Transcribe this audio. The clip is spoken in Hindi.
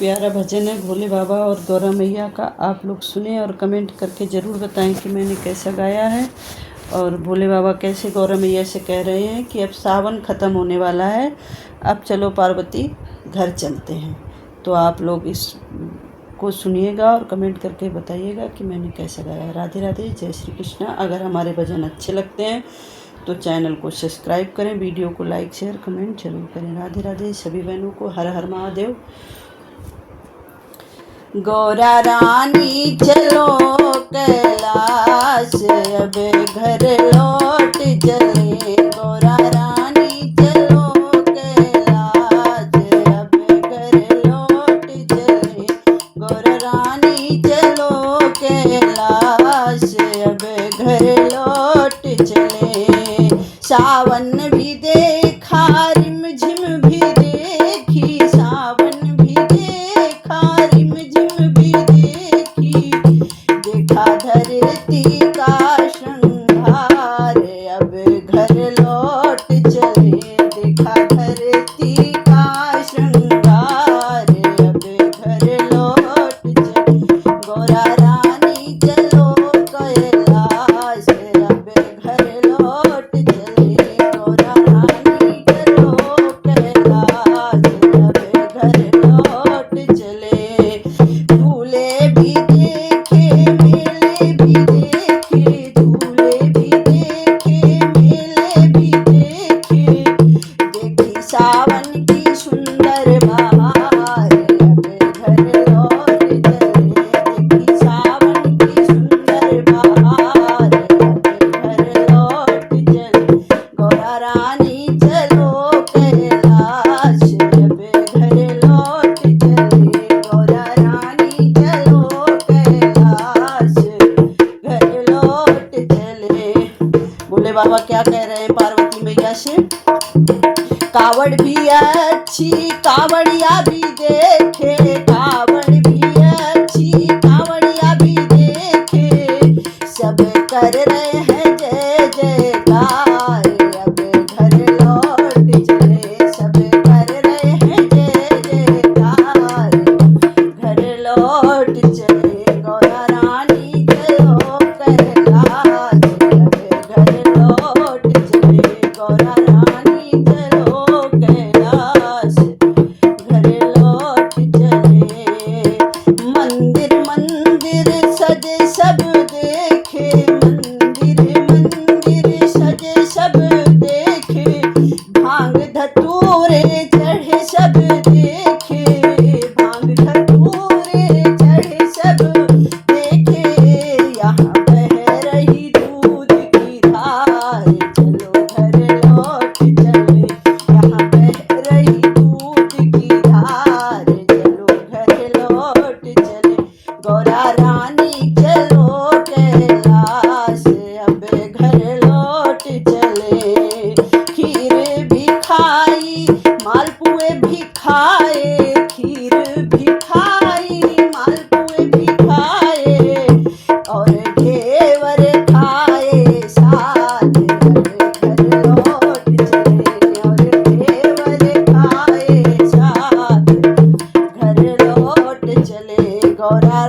प्यारा भजन है भोले बाबा और गौरा मैया का। आप लोग सुने और कमेंट करके ज़रूर बताएं कि मैंने कैसा गाया है। और भोले बाबा कैसे गौरा मैया से कह रहे हैं कि अब सावन ख़त्म होने वाला है, अब चलो पार्वती घर चलते हैं। तो आप लोग इस को सुनिएगा और कमेंट करके बताइएगा कि मैंने कैसा गाया। राधे राधे, जय श्री कृष्णा। अगर हमारे भजन अच्छे लगते हैं तो चैनल को सब्सक्राइब करें, वीडियो को लाइक शेयर कमेंट जरूर करें। राधे राधे सभी बहनों को। हर हर महादेव। गौरा रानी चलो कैलाश, अब घर लौट चले। गौरा रानी चलो कैलाश, अब घर लौट चले। गौरा रानी चलो कैलाश, अब घर लौट चले। सावन भी देखा रिमझिम भी देखी, सावन भी देखा रिमझिम भी देखी। देखा धरती का श्रृंगार, अब घर लौट चले। देखा धरती का श्रृंगार, अब घर लौट चले। गौरा रानी चलो कैलाश, अब घर लौट चले। गौरा रानी चलो कैलाश, अब घर लौट चले। झूले भी देखे मेले भी देखे, झूले भी देखे मेले भी देखे। देखी सावन की सुंदर बहार, अब घर लौट चले। देखी सावन की सुंदर बहार, अब घर लौट चले। गौरा रानी चलो कैलाश, अब घर लौट चले। गौरा रानी चलो कैलाश, घर लौट चले। भोले बाबा क्या कह रहे हैं पार्वती मैया से? कावड़ भी अच्छी कावड़िया भी देखे, कावड़ भी अच्छी कावड़िया भी देखे। सब कर रहे हैं जय जयकार, अब घर लौट चले। सब कर रहे हैं जय जयकार, घर लौट चले। गौरा रानी चलो कैलाश, अब घर लौट चले। गौरा रानी चलो कैलाश, घर लौट चले। मंदिर मंदिर सजे सब देखे, मंदिर मंदिर सजे सब देखे। भांग धतूरे चढ़े सब देखे, भांग धतूरे चढ़े सब देखे। यहाँ बह रही दूध की धार, चलो घर लौट चले। यहाँ बह रही दूध की धार, चलो घर लौट चले। गौरा रानी चलो कैलाश, अब घर लौट चले। खीर भी खाई मालपुए भी खाए, खीर भी खाई मालपुए भी खाए। और घेवर खाए साथ, अब घर लौट चले। और घेवर खाए साथ, घर लौट चले। गौरा